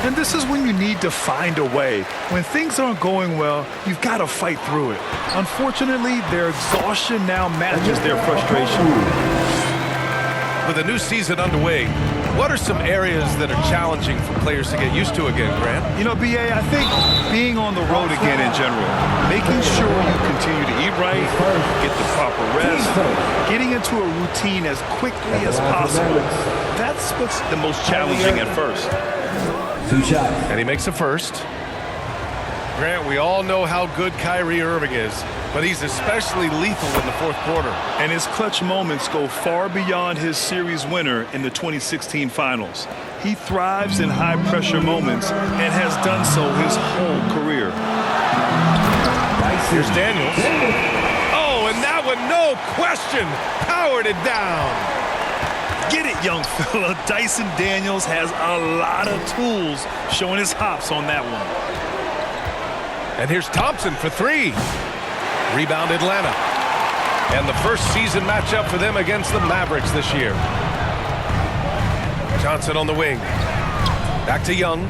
And this is when you need to find a way. When things aren't going well, you've got to fight through it. Unfortunately, their exhaustion now matches their frustration. With a new season underway, what are some areas that are challenging for players to get used to again, Grant? You know, B.A., I think being on the road again in general, making sure you continue to eat right, get the proper rest, getting into a routine as quickly as possible. That's what's the most challenging at first. 2 shots. And he makes a first. Grant, we all know how good Kyrie Irving is, but he's especially lethal in the fourth quarter. And his clutch moments go far beyond his series winner in the 2016 finals. He thrives in high-pressure moments and has done so his whole career. Here's Daniels. Oh, and that one, no question, powered it down. Get it, young fella. Dyson Daniels has a lot of tools, showing his hops on that one. And here's Thompson for 3. Rebound Atlanta. And the first season matchup for them against the Mavericks this year. Johnson on the wing. Back to Young.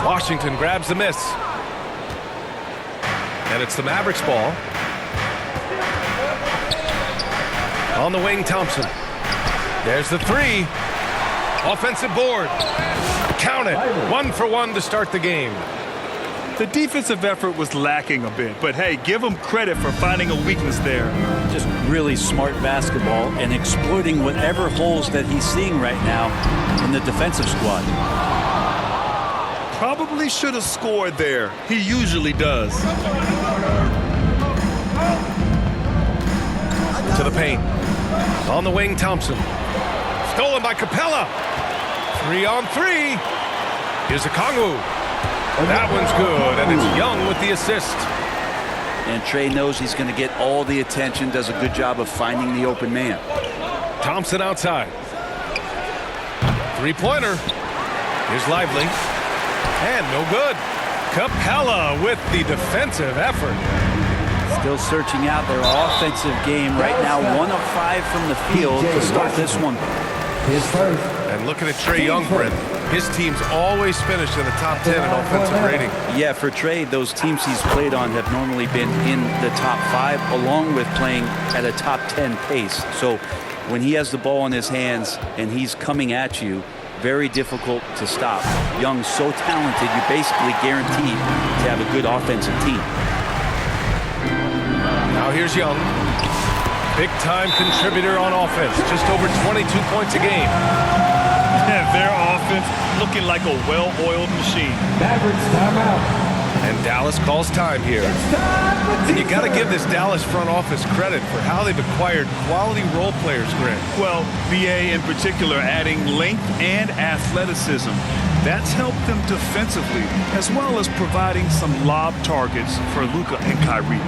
Washington grabs the miss. And it's the Mavericks ball. On the wing, Thompson. There's the 3. Offensive board. Count it. 1 for 1 to start the game. The defensive effort was lacking a bit, but hey, give him credit for finding a weakness there. Just really smart basketball and exploiting whatever holes that he's seeing right now in the defensive squad. Probably should have scored there. He usually does. To the paint. On the wing, Thompson. Stolen by Capella. 3 on 3. Here's Okongwu. That one's good, and it's Young with the assist. And Trey knows he's going to get all the attention, does a good job of finding the open man. Thompson outside. 3-pointer. Here's Lively. And no good. Capella with the defensive effort. Still searching out their offensive game right now. 1 of 5 from the field to start this one. His first. And looking at Trey Young, Brent, his team's always finished in the top 10 in offensive rating. Yeah, for Trey, those teams he's played on have normally been in the top 5, along with playing at a top 10 pace. So when he has the ball in his hands and he's coming at you, very difficult to stop. Young's so talented, you're basically guaranteed to have a good offensive team. Now here's Young. Big-time contributor on offense. Just over 22 points a game. Yeah, their offense looking like a well-oiled machine. Mavericks timeout. And Dallas calls time here. And you got to give this Dallas front office credit for how they've acquired quality role players, Grant. Well, BA in particular adding length and athleticism. That's helped them defensively, as well as providing some lob targets for Luka and Kyrie.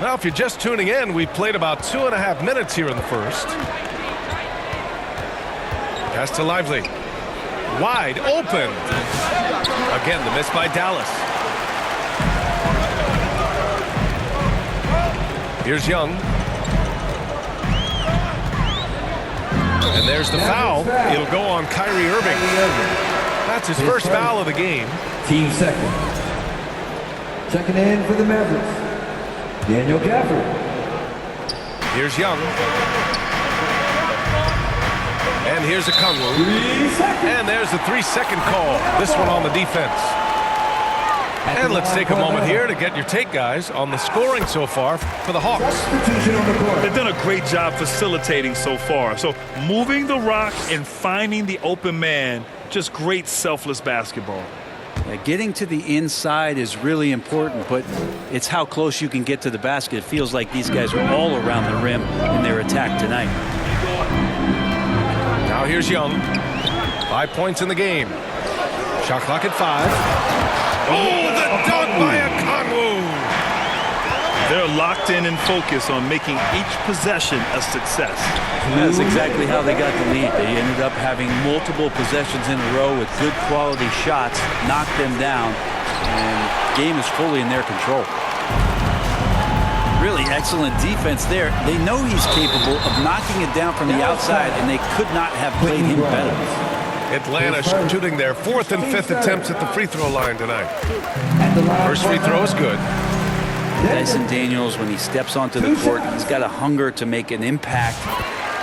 Well, if you're just tuning in, we've played about 2.5 minutes here in the first. Pass to Lively. Wide open. Again, the miss by Dallas. Here's Young. And there's the foul. It'll go on Kyrie Irving. That's his first foul of the game. Team second. Checking in for the Mavericks, Daniel Gafford. Here's Young. And here's a Kungwu. 3 seconds. And there's the 3-second call. This one on the defense. And let's take a moment here to get your take, guys, on the scoring so far for the Hawks. Substitution on the court. They've done a great job facilitating so far. So moving the rock and finding the open man, just great selfless basketball. Getting to the inside is really important, but it's how close you can get to the basket. It feels like these guys are all around the rim in their attack tonight. Now here's Young. 5 points in the game. Shot clock at 5. Oh, the dunk by a Kungwu. They're locked in and focused on making each possession a success. That's exactly how they got the lead. They ended up having multiple possessions in a row with good quality shots, knocked them down, and the game is fully in their control. Really excellent defense there. They know he's capable of knocking it down from the outside, and they could not have played him better. Atlanta shooting their 4th and 5th attempts at the free throw line tonight. First free throw is good. Dyson Daniels, when he steps onto the court, he's got a hunger to make an impact,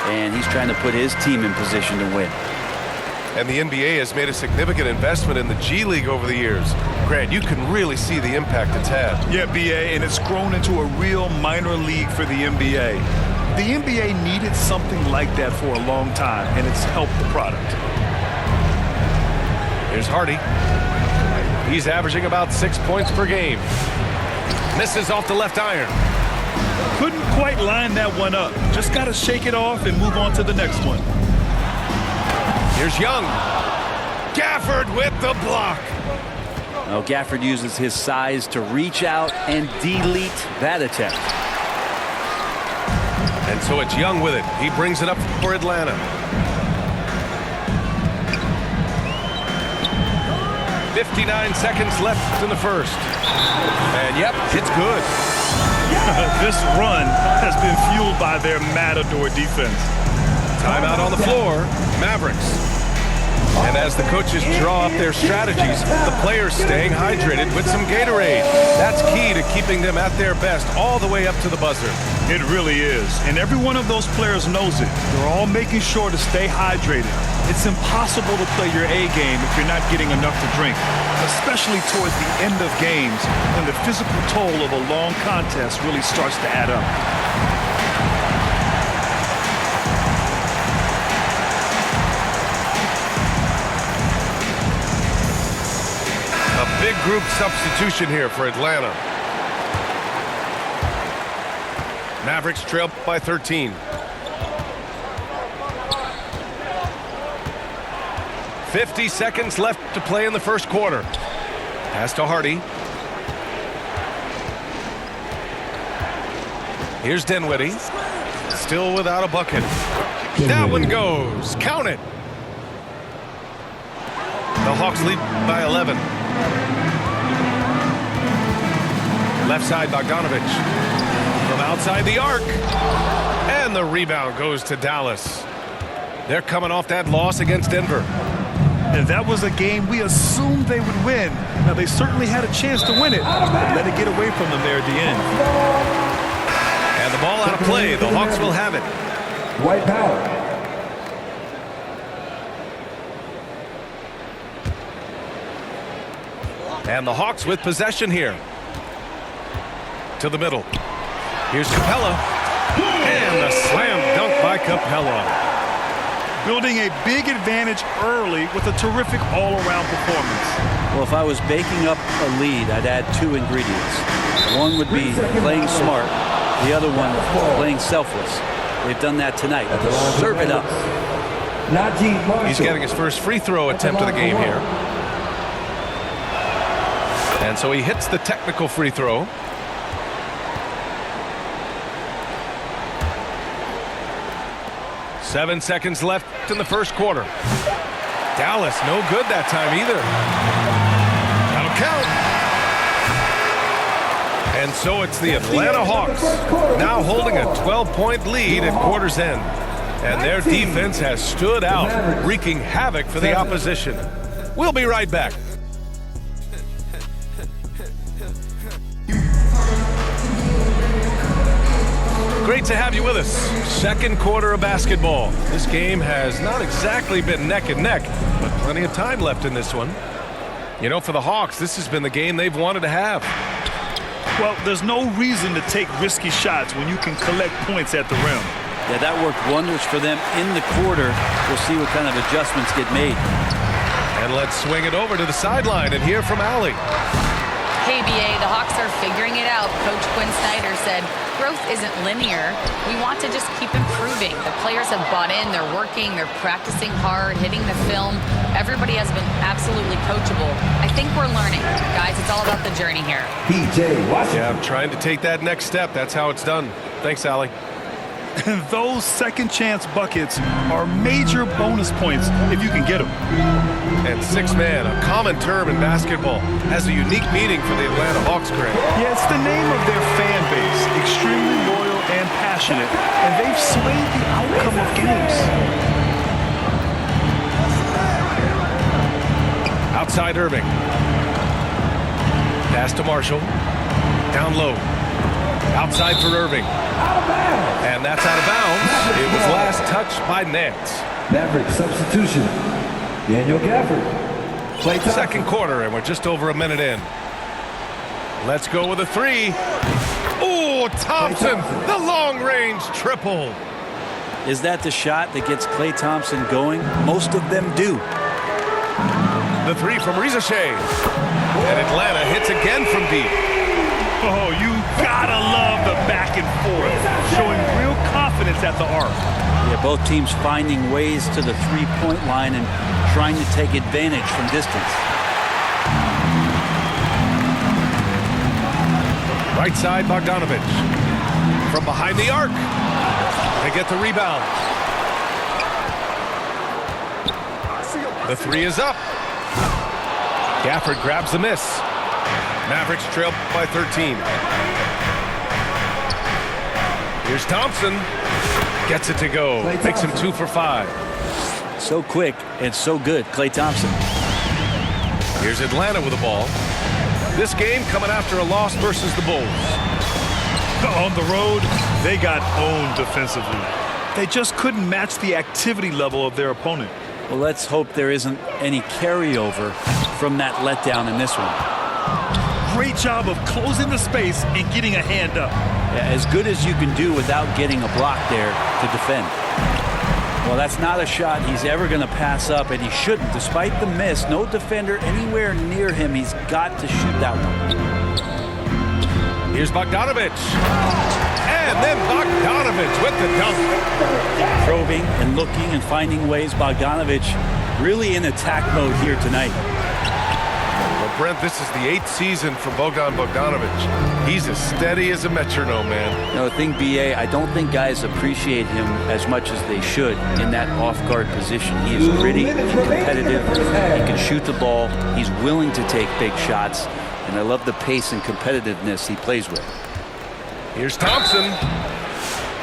and he's trying to put his team in position to win. And the NBA has made a significant investment in the G League over the years. Grant, you can really see the impact it's had. Yeah, BA, and it's grown into a real minor league for the NBA. The NBA needed something like that for a long time, and it's helped the product. Here's Hardy. He's averaging about 6 points per game. Misses off the left iron. Couldn't quite line that one up. Just got to shake it off and move on to the next one. Here's Young. Gafford with the block. Well, Gafford uses his size to reach out and delete that attempt. And so it's Young with it. He brings it up for Atlanta. 59 seconds left in the first. And yep, it's good. This run has been fueled by their Matador defense. Timeout on the floor, Mavericks. And as the coaches draw up their strategies, the players staying hydrated with some Gatorade. That's key to keeping them at their best all the way up to the buzzer. It really is. And every one of those players knows it. They're all making sure to stay hydrated. It's impossible to play your A game if you're not getting enough to drink, especially towards the end of games when the physical toll of a long contest really starts to add up. A big group substitution here for Atlanta. Mavericks trail by 13. 50 seconds left to play in the first quarter. Pass to Hardy. Here's Dinwiddie. Still without a bucket. That one goes. Count it. The Hawks lead by 11. Left side, Bogdanovich. From outside the arc. And the rebound goes to Dallas. They're coming off that loss against Denver. And that was a game we assumed they would win. Now, they certainly had a chance to win it, but let it get away from them there at the end. And the ball out of play. The Hawks will have it. White power. And the Hawks with possession here. To the middle. Here's Capella. And a slam dunk by Capella. Building a big advantage early with a terrific all-around performance. Well, if I was baking up a lead, I'd add 2 ingredients. One would be playing smart. The other one, playing selfless. They've done that tonight. Serve it up. He's getting his first free throw attempt of the game here. And so he hits the technical free throw. Seven seconds left in the first quarter. Dallas, no good that time either. That'll count. And so it's the Atlanta Hawks now holding a 12-point lead at quarter's end. And their defense has stood out, wreaking havoc for the opposition. We'll be right back. Great to have you with us. Second quarter of basketball. This game has not exactly been neck and neck, but plenty of time left in this one. You know, for the Hawks, this has been the game they've wanted to have. Well, there's no reason to take risky shots when you can collect points at the rim. Yeah, that worked wonders for them in the quarter. We'll see what kind of adjustments get made. And let's swing it over to the sideline and hear from Allie. Hey, BA, the Hawks are figuring it out. Coach Quinn Snyder said, growth isn't linear. We want to just keep improving. The players have bought in. They're working. They're practicing hard, hitting the film. Everybody has been absolutely coachable. I think we're learning. Guys, it's all about the journey here. PJ Washington. Yeah, I'm trying to take that next step. That's how it's done. Thanks, Allie. Those second chance buckets are major bonus points if you can get them. And six man, a common term in basketball, has a unique meaning for the Atlanta Hawks, Grant. Yeah, it's the name of their fan base. Extremely loyal and passionate. And they've swayed the outcome of games. Outside Irving. Pass to Marshall. Down low. Outside for Irving. And that's out of bounds. It was last touched by Nance. Mavericks substitution. Daniel Gafford. Klay Thompson. Second quarter, and we're just over a minute in. Let's go with a three. Oh, Thompson, the long-range triple. Is that the shot that gets Klay Thompson going? Most of them do. The three from Rizasheh. And Atlanta hits again from deep. Oh, you gotta love the back and forth, showing real confidence at the arc. Yeah, both teams finding ways to the three-point line and trying to take advantage from distance. Right side, Bogdanovich. From behind the arc. They get the rebound. The three is up. Gafford grabs the miss. Mavericks trail by 13. Here's Thompson. Gets it to go. Makes him 2 for 5. So quick and so good, Klay Thompson. Here's Atlanta with the ball. This game coming after a loss versus the Bulls. On the road, they got owned defensively. They just couldn't match the activity level of their opponent. Well, let's hope there isn't any carryover from that letdown in this one. Great job of closing the space and getting a hand up. Yeah, as good as you can do without getting a block there to defend. Well, that's not a shot he's ever going to pass up, and he shouldn't. Despite the miss, no defender anywhere near him. He's got to shoot that one. Here's Bogdanovich. And then Bogdanovich with the dunk. Probing and looking and finding ways. Bogdanovich really in attack mode here tonight. Well, Brent, this is the 8th season for Bogdanovich. He's as steady as a metronome, man. You know, the thing, BA, I don't think guys appreciate him as much as they should in that off-guard position. He is gritty, competitive, he can shoot the ball, he's willing to take big shots, and I love the pace and competitiveness he plays with. Here's Thompson.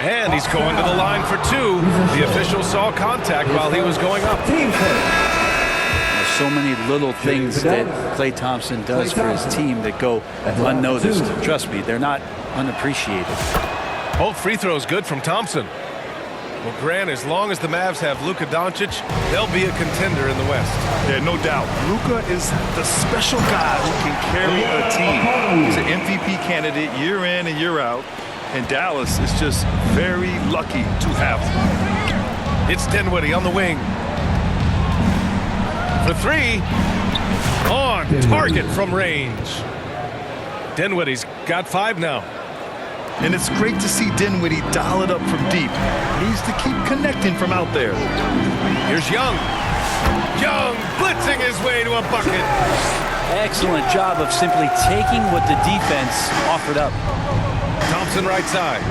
And he's going to the line for 2. The official saw contact while he was going up. There's so many little things that Klay Thompson does for his team that go unnoticed. Trust me, they're not unappreciated. Both free throws good from Thompson. Well, Grant, as long as the Mavs have Luka Doncic, they'll be a contender in the West. Yeah, no doubt. Luka is the special guy who can carry a team. He's an MVP candidate year in and year out. And Dallas is just very lucky to have him. It's Dinwiddie on the wing. For 3. On target from range. Dinwiddie's got 5 now. And it's great to see Dinwiddie dial it up from deep. Needs to keep connecting from out there. Here's Young. Young blitzing his way to a bucket. Excellent job of simply taking what the defense offered up. Thompson right side.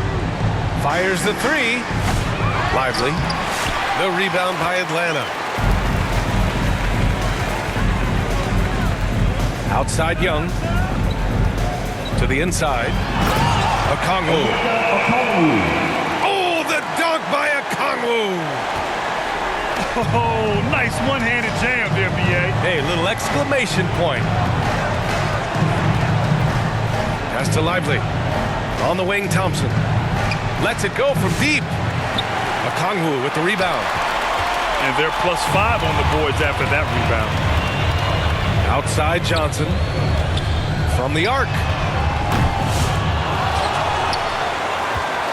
Fires the 3. Lively. The rebound by Atlanta. Outside Young. To the inside. Okongwu. Oh, the dunk by Okongwu. Oh, nice one-handed jam there, BA. Hey, little exclamation point. Pass to Lively. On the wing, Thompson. Lets it go from deep. Okongwu with the rebound. And they're +5 on the boards after that rebound. Outside Johnson. From the arc.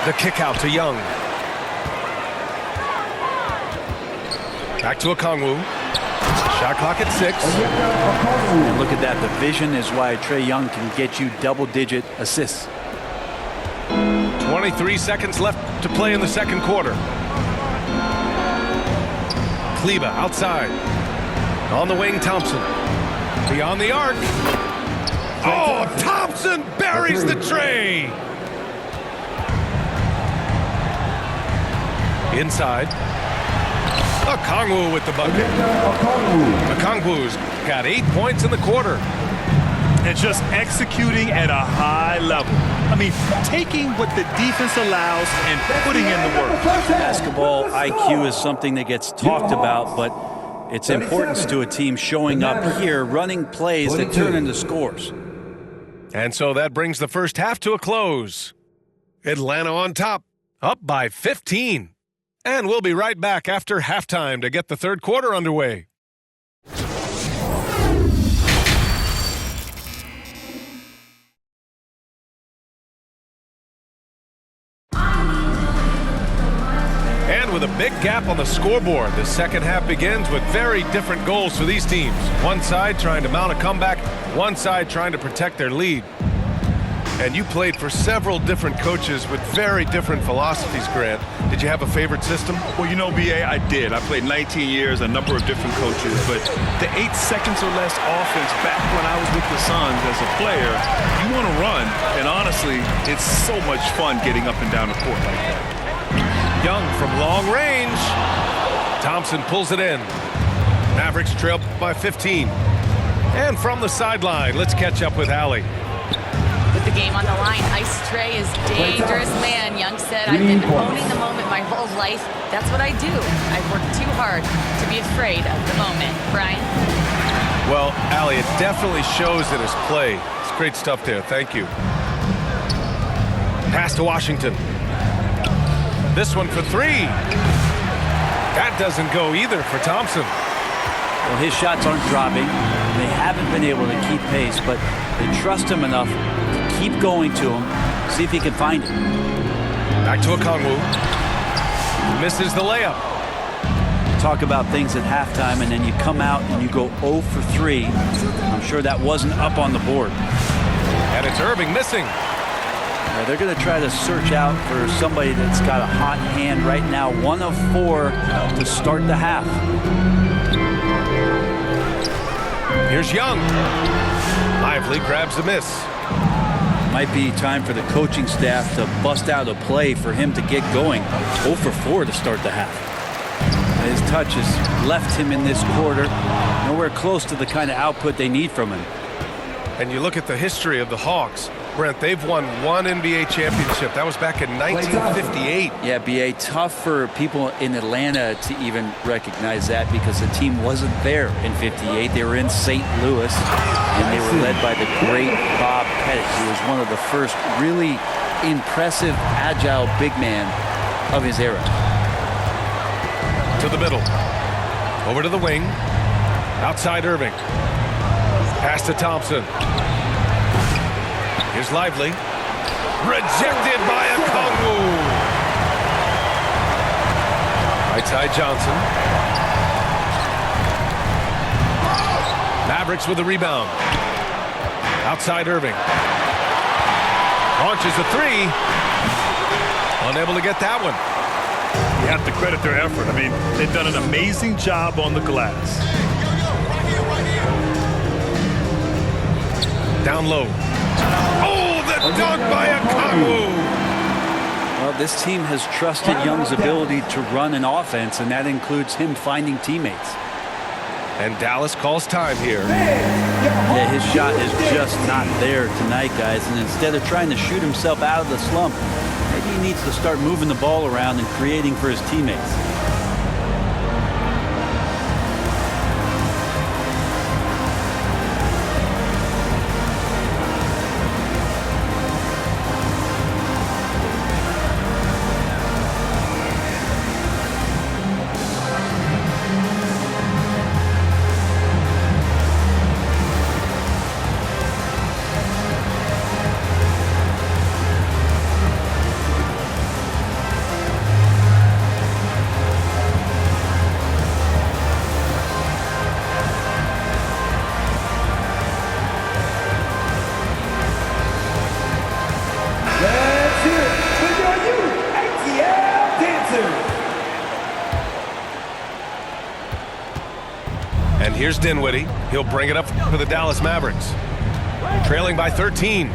The kick out to Young. Back to Okongwu. Shot clock at 6. And look at that. The vision is why Trae Young can get you double-digit assists. 23 seconds left to play in the second quarter. Kleba outside. On the wing, Thompson. Beyond the arc. Oh, Thompson buries the tray. Inside. Okongwu with the bucket. Okongwu's got 8 points in the quarter. And just executing at a high level. I mean, taking what the defense allows and putting in the work. Basketball IQ is something that gets talked about, but its importance to a team showing up here, running plays that turn into scores. And so that brings the first half to a close. Atlanta on top, up by 15. And we'll be right back after halftime to get the third quarter underway. And with a big gap on the scoreboard, the second half begins with very different goals for these teams. One side trying to mount a comeback, one side trying to protect their lead. And you played for several different coaches with very different philosophies, Grant. Did you have a favorite system? Well, you know, B.A., I did. I played 19 years, a number of different coaches, but the 8 seconds or less offense back when I was with the Suns as a player, you want to run, and honestly, it's so much fun getting up and down the court like that. Young from long range. Thompson pulls it in. Mavericks trail by 15. And from the sideline, let's catch up with Allie. With the game on the line, Ice Trae is dangerous man. Young said, I've been owning the moment my whole life. That's what I do. I've worked too hard to be afraid of the moment. Brian? Well, Allie, it definitely shows in his play. It's great stuff there. Thank you. Pass to Washington. This one for 3. That doesn't go either for Thompson. Well, his shots aren't dropping. They haven't been able to keep pace, but they trust him enough to keep going to him, see if he can find it. Back to Okongwu. Misses the layup. Talk about things at halftime, and then you come out and you go 0 for 3. I'm sure that wasn't up on the board. And it's Irving missing. They're going to try to search out for somebody that's got a hot hand right now. 1 of 4 to start the half. Here's Young. Lively grabs the miss. Might be time for the coaching staff to bust out a play for him to get going. 0 for 4 to start the half. His touch has left him in this quarter. Nowhere close to the kind of output they need from him. And you look at the history of the Hawks. Brent, they've won 1 NBA championship. That was back in 1958. Yeah, B.A., tough for people in Atlanta to even recognize that because the team wasn't there in 58. They were in St. Louis, and they were led by the great Bob Pettit, who was one of the first really impressive, agile big man of his era. To the middle. Over to the wing. Outside Irving. Pass to Thompson. Here's Lively. Rejected by Okongwu. Right side Johnson. Mavericks with the rebound. Outside Irving. Launches a 3. Unable to get that one. You have to credit their effort. I mean, they've done an amazing job on the glass. Down low. Oh, the dunk by Okongwu. Well, this team has trusted Young's ability to run an offense, and that includes him finding teammates. And Dallas calls time here. Yeah, his shot is just not there tonight, guys. And instead of trying to shoot himself out of the slump, maybe he needs to start moving the ball around and creating for his teammates. Here's Dinwiddie. He'll bring it up for the Dallas Mavericks. Trailing by 13.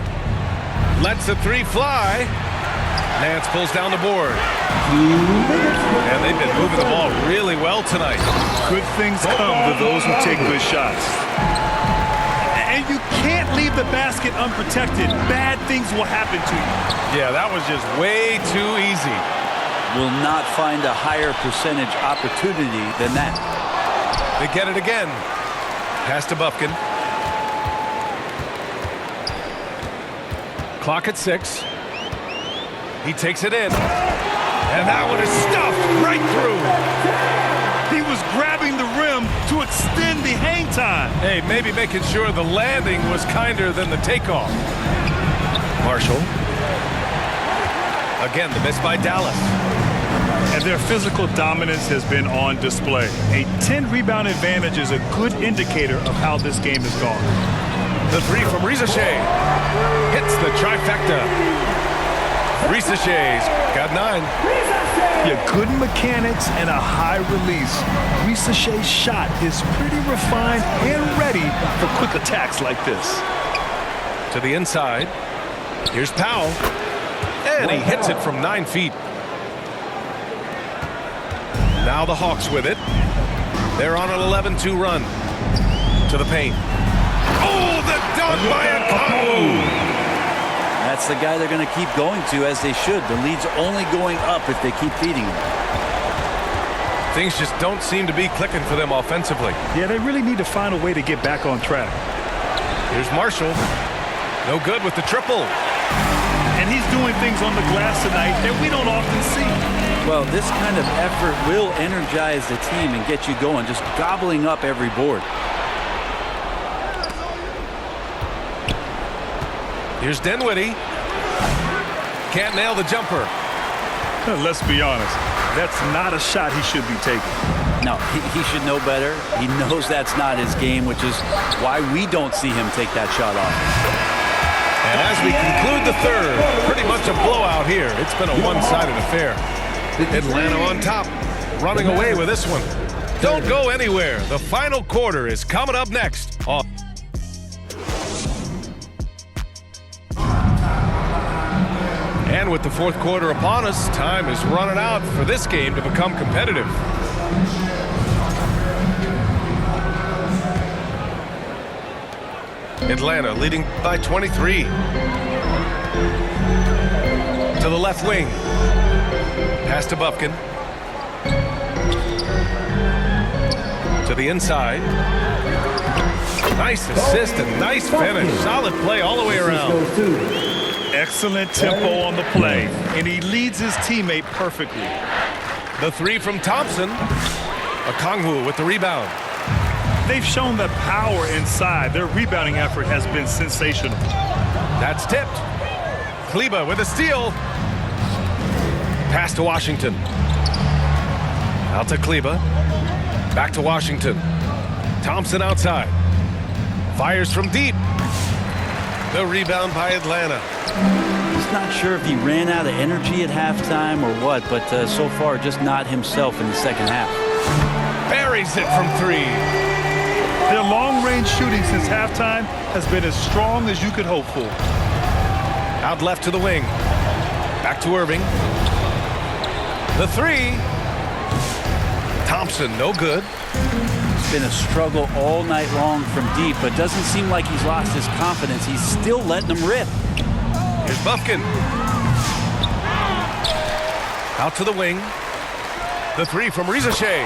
Lets the three fly. Nance pulls down the board. And they've been moving the ball really well tonight. Good things come to those who take good shots. And you can't leave the basket unprotected. Bad things will happen to you. Yeah, that was just way too easy. Will not find a higher percentage opportunity than that. They get it again. Pass to Bufkin. Clock at 6. He takes it in. And that one is stuffed right through. He was grabbing the rim to extend the hang time. Hey, maybe making sure the landing was kinder than the takeoff. Marshall. Again, the miss by Dallas. And their physical dominance has been on display. A 10-rebound advantage is a good indicator of how this game has gone. The three from Rizashé. Hits the trifecta. Rizashé's got 9. Yeah, good mechanics and a high release. Rizashé's shot is pretty refined and ready for quick attacks like this. To the inside. Here's Powell. And he hits it from 9 feet. Now the Hawks with it. They're on an 11-2 run. To the paint. Oh, the dunk by Okongwu! That's the guy they're going to keep going to, as they should. The lead's only going up if they keep feeding him. Things just don't seem to be clicking for them offensively. Yeah, they really need to find a way to get back on track. Here's Marshall. No good with the triple. And he's doing things on the glass tonight that we don't often see. Well, this kind of effort will energize the team and get you going, just gobbling up every board. Here's Dinwiddie. Can't nail the jumper. Let's be honest. That's not a shot he should be taking. No, he should know better. He knows that's not his game, which is why we don't see him take that shot off. And as we conclude the third, pretty much a blowout here. It's been a one-sided affair. Atlanta on top, running away with this one. Don't go anywhere. The final quarter is coming up next. And with the fourth quarter upon us, time is running out for this game to become competitive. Atlanta leading by 23. To the left wing. Pass to Bufkin. To the inside. Nice assist and nice finish. Solid play all the way around. Excellent tempo on the play, and he leads his teammate perfectly. The three from Thompson. Okongwu with the rebound. They've shown the power inside. Their rebounding effort has been sensational. That's tipped. Kleber with a steal. Pass to Washington. Out to Kleber. Back to Washington. Thompson outside. Fires from deep. The rebound by Atlanta. He's not sure if he ran out of energy at halftime or what, but so far just not himself in the second half. Buries it from 3. Their long-range shooting since halftime has been as strong as you could hope for. Out left to the wing. Back to Irving. The 3. Thompson, no good. It's been a struggle all night long from deep, but doesn't seem like he's lost his confidence. He's still letting them rip. Here's Bufkin. Out to the wing. The 3 from Rizashé.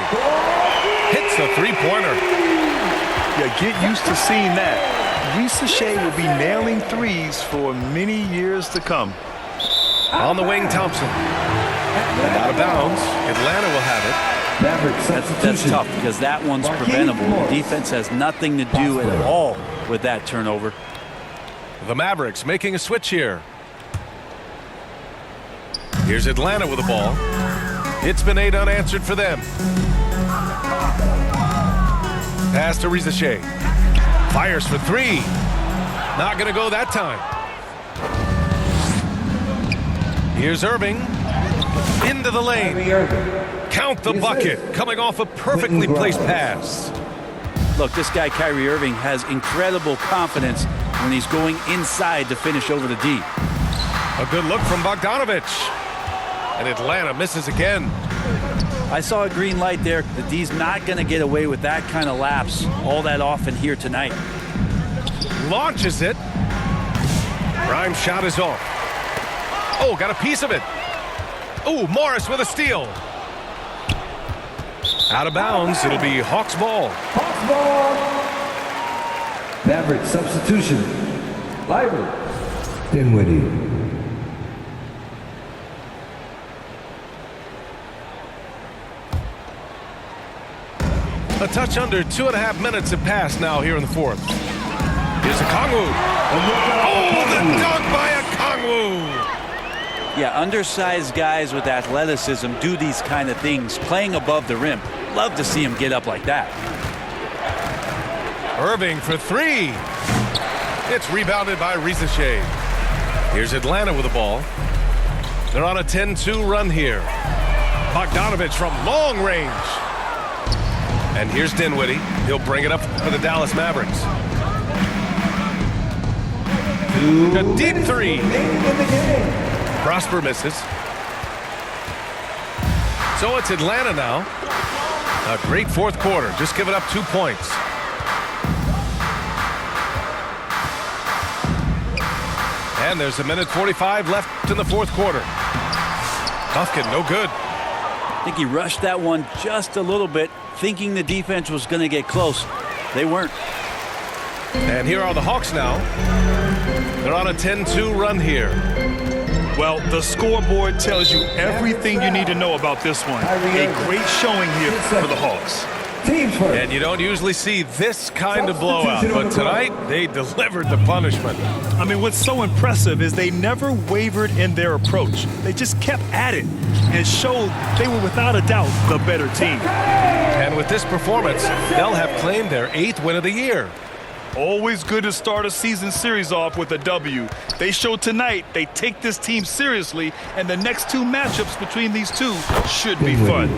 Hits the three-pointer. Yeah, get used to seeing that. Rizashé will be nailing threes for many years to come. On the wing, Thompson. And out of bounds. Atlanta will have it. Mavericks That's tough because that one's preventable. The defense has nothing to do at all with that turnover. The Mavericks making a switch here. Here's Atlanta with the ball. It's been 8 unanswered for them. Pass to Rizashé. Fires for 3. Not going to go that time. Here's Irving. Into the lane. Count the bucket. Coming off a perfectly placed pass. Look, this guy, Kyrie Irving, has incredible confidence when he's going inside to finish over the D. A good look from Bogdanovich. And Atlanta misses again. I saw a green light there. The D's not going to get away with that kind of lapse all that often here tonight. Launches it. Grimes' shot is off. Oh, got a piece of it. Oh, Morris with a steal. Out of bounds. It'll be Hawks ball. Hawks ball. Mavericks substitution. Lively. Dinwiddie. A touch under 2.5 minutes have passed now here in the fourth. Here's Okongwu. Oh, the dunk by Okongwu. Yeah, undersized guys with athleticism do these kind of things, playing above the rim. Love to see him get up like that. Irving for three. It's rebounded by Rizachet. Here's Atlanta with the ball. They're on a 10-2 run here. Bogdanovich from long range. And here's Dinwiddie. He'll bring it up for the Dallas Mavericks. A deep three. Prosper misses. So it's Atlanta now. A great fourth quarter. Just give it up 2 points. And there's 1:45 left in the fourth quarter. Buffkin, no good. I think he rushed that one just a little bit, thinking the defense was going to get close. They weren't. And here are the Hawks now. They're on a 10-2 run here. Well, the scoreboard tells you everything you need to know about this one. A great showing here for the Hawks. Teams first. And you don't usually see this kind of blowout, but tonight they delivered the punishment. I mean, what's so impressive is they never wavered in their approach. They just kept at it and showed they were without a doubt the better team. And with this performance, they'll have claimed their 8th win of the year. Always good to start a season series off with a W. They showed tonight they take this team seriously, and the next 2 matchups between these two should be fun.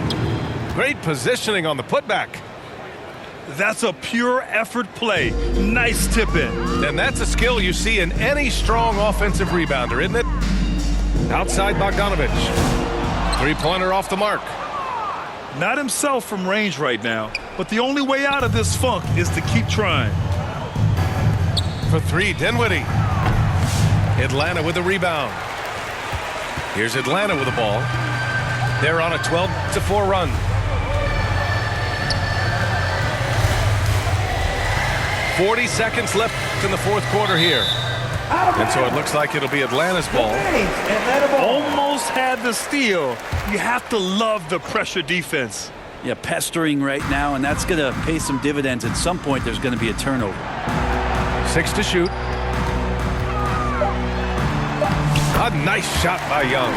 Great positioning on the putback. That's a pure effort play. Nice tip in. And that's a skill you see in any strong offensive rebounder, isn't it? Outside Bogdanovich. Three-pointer off the mark. Not himself from range right now, but the only way out of this funk is to keep trying. For three, Dinwiddie. Atlanta with the rebound. Here's Atlanta with the ball. They're on a 12-4 run. 40 seconds left in the fourth quarter here. And so it looks like it'll be Atlanta's ball. Almost had the steal. You have to love the pressure defense. Yeah, pestering right now, and that's going to pay some dividends. At some point, there's going to be a turnover. 6 to shoot. A nice shot by Young.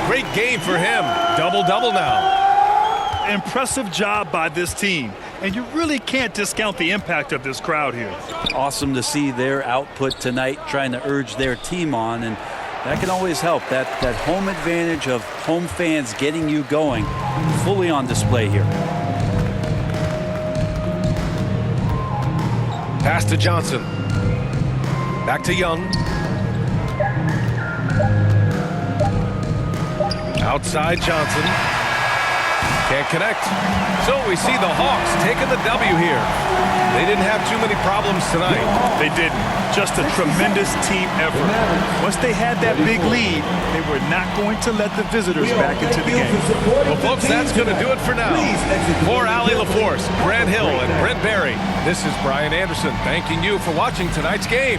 Great game for him. Double-double now. Impressive job by this team. And you really can't discount the impact of this crowd here. Awesome to see their output tonight, trying to urge their team on, and that can always help. That home advantage of home fans getting you going, fully on display here. Pass to Johnson. Back to Young. Outside Johnson. Can't connect. So we see the Hawks taking the W here. They didn't have too many problems tonight. They didn't. Just a tremendous team effort. Once they had that big lead, they were not going to let the visitors back into the game. Well, folks, that's going to do it for now. For Ali LaForce, Grant Hill, and Brent Barry, this is Brian Anderson thanking you for watching tonight's game.